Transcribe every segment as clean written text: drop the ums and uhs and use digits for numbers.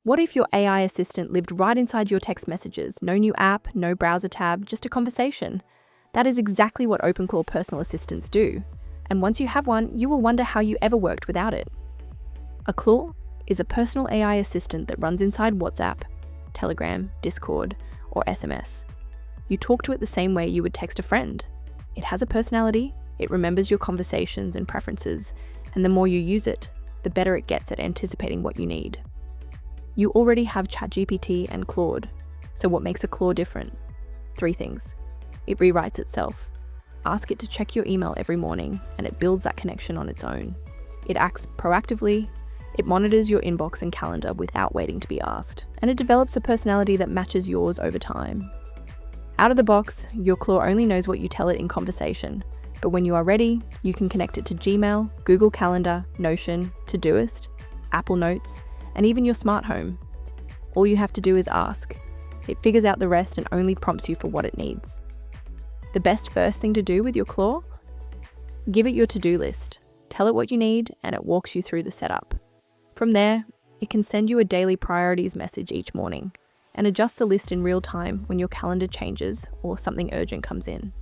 What if your AI assistant lived right inside your text messages? No new app, no browser tab, just a conversation. That is exactly what OpenClaw personal assistants do. And once you have one, you will wonder how you ever worked without it. A Claw is a personal AI assistant that runs inside WhatsApp, Telegram, Discord, or SMS. You talk to it the same way you would text a friend. It has a personality, it remembers your conversations and preferences, and the more you use it, the better it gets at anticipating what you need. You already have ChatGPT and Claude, so what makes a Claw different? 3 things. It rewrites itself. Ask it to check your email every morning, and it builds that connection on its own. It acts proactively, it monitors your inbox and calendar without waiting to be asked, and it develops a personality that matches yours over time. Out of the box, your Claw only knows what you tell it in conversation, but when you are ready, you can connect it to Gmail, Google Calendar, Notion, Todoist, Apple Notes, and even your smart home. All you have to do is ask. It figures out the rest and only prompts you for what it needs. The best first thing to do with your Claw? Give it your to-do list. Tell it what you need, and it walks you through the setup. From there, it can send you a daily priorities message each morning and adjust the list in real time when your calendar changes or something urgent comes in.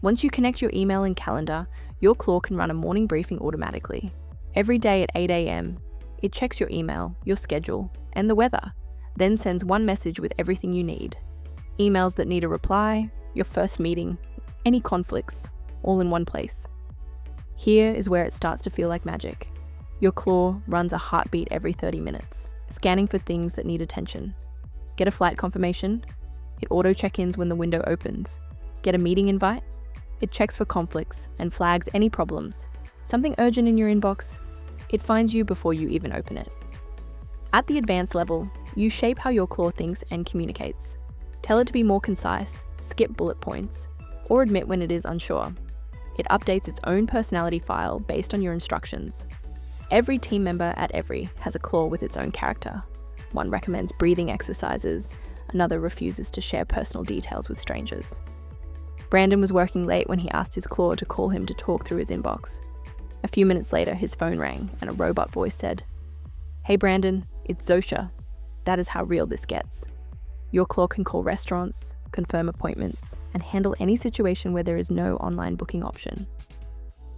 Once you connect your email and calendar, your Claw can run a morning briefing automatically. Every day at 8 a.m., it checks your email, your schedule, and the weather, then sends one message with everything you need. Emails that need a reply, your first meeting, any conflicts, all in one place. Here is where it starts to feel like magic. Your Claw runs a heartbeat every 30 minutes, scanning for things that need attention. Get a flight confirmation? It auto check-ins when the window opens. Get a meeting invite? It checks for conflicts and flags any problems. Something urgent in your inbox? It finds you before you even open it. At the advanced level, you shape how your Claw thinks and communicates. Tell it to be more concise, skip bullet points, or admit when it is unsure. It updates its own personality file based on your instructions. Every team member at Every has a Claw with its own character. One recommends breathing exercises, another refuses to share personal details with strangers. Brandon was working late when he asked his Claw to call him to talk through his inbox. A few minutes later, his phone rang and a robot voice said, "Hey Brandon, it's Zosha. That is how real this gets." Your Claw can call restaurants, confirm appointments, and handle any situation where there is no online booking option.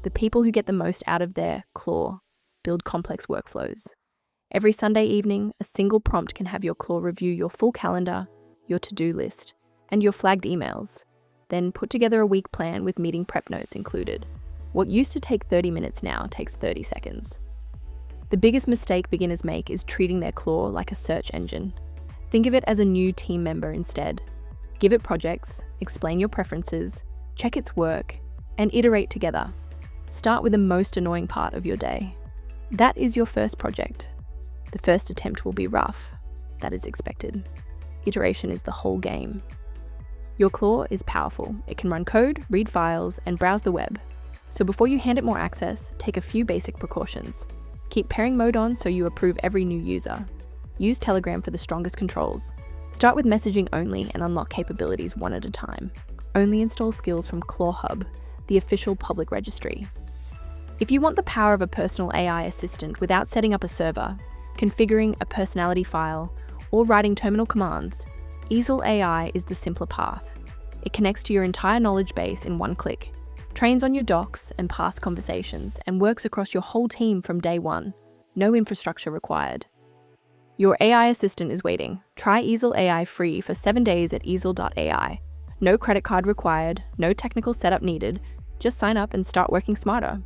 The people who get the most out of their Claw build complex workflows. Every Sunday evening, a single prompt can have your Claw review your full calendar, your to-do list, and your flagged emails, then put together a week plan with meeting prep notes included. What used to take 30 minutes now takes 30 seconds. The biggest mistake beginners make is treating their Claw like a search engine. Think of it as a new team member instead. Give it projects, explain your preferences, check its work, and iterate together. Start with the most annoying part of your day. That is your first project. The first attempt will be rough. That is expected. Iteration is the whole game. Your Claw is powerful. It can run code, read files, and browse the web. So before you hand it more access, take a few basic precautions. Keep pairing mode on so you approve every new user. Use Telegram for the strongest controls. Start with messaging only and unlock capabilities one at a time. Only install skills from Claw Hub, the official public registry. If you want the power of a personal AI assistant without setting up a server, configuring a personality file, or writing terminal commands, eesel AI is the simpler path. It connects to your entire knowledge base in one click, trains on your docs and past conversations, and works across your whole team from day one. No infrastructure required. Your AI assistant is waiting. Try eesel AI free for 7 days at eesel.ai. No credit card required, no technical setup needed. Just sign up and start working smarter.